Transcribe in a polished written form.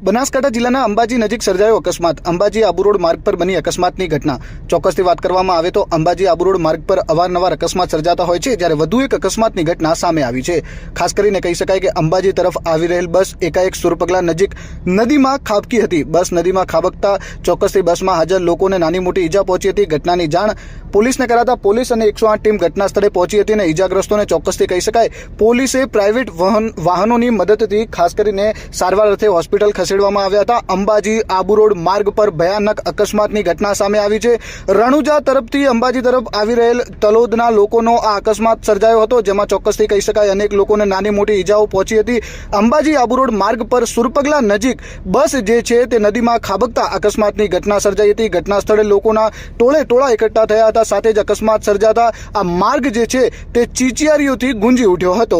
બનાસકાંઠા જિલ્લાના અંબાજી નજીક સર્જાયો અકસ્માત। અંબાજી આબુ રોડ માર્ગ પર બની અકસ્માતની ઘટના। ચોક્કસથી વાત કરવામાં આવે તો અંબાજી આબુ રોડ માર્ગ પર અવારનવાર અકસ્માત સર્જાતા હોય છે, જ્યારે વધુ એક અકસ્માતની ઘટના સામે આવી છે। ખાસ કરીને કહી શકાય કે અંબાજી તરફ આવી રહેલ બસ એકાએક સુરપગલા નજીક નદીમાં ખાબકી હતી। બસ નદીમાં ખાબકતા ચોક્કસથી બસમાં હાજર લોકોને નાની મોટી ઈજા પહોંચી હતી। ઘટનાની જાણ પોલીસને કરાતા પોલીસ અને 108 ટીમ ઘટના સ્થળે પહોંચી હતી અને ઈજાગ્રસ્તોને ચોક્કસથી કહી શકાય પોલીસે પ્રાઇવેટ વાહનોની મદદથી ખાસ કરીને સારવાર અર્થે હોસ્પિટલ ખસેડવામાં આવ્યા હતા। અંબાજી આબુ રોડ માર્ગ પર ભયાનક અકસ્માતની ઘટના સામે આવી છે। રણુજા તરફથી અંબાજી તરફ આવી રહેલ તલોદના લોકોનો આ અકસ્માત સર્જાયો હતો, જેમાં ચોક્કસથી કહી શકાય અનેક લોકોને નાની મોટી ઈજાઓ પહોંચી હતી। અંબાજી આબુ રોડ માર્ગ પર સુરપગલા નજીક બસ જે છે તે નદીમાં ખાબકતા અકસ્માતની ઘટના સર્જાઈ હતી। ઘટના સ્થળે લોકોના ટોળા એકઠા થયા હતા। સાથે જ અકસ્માત સર્જાતા આ માર્ગ જે છે તે ચીચિયારીઓથી ગુંજી ઉઠ્યો હતો।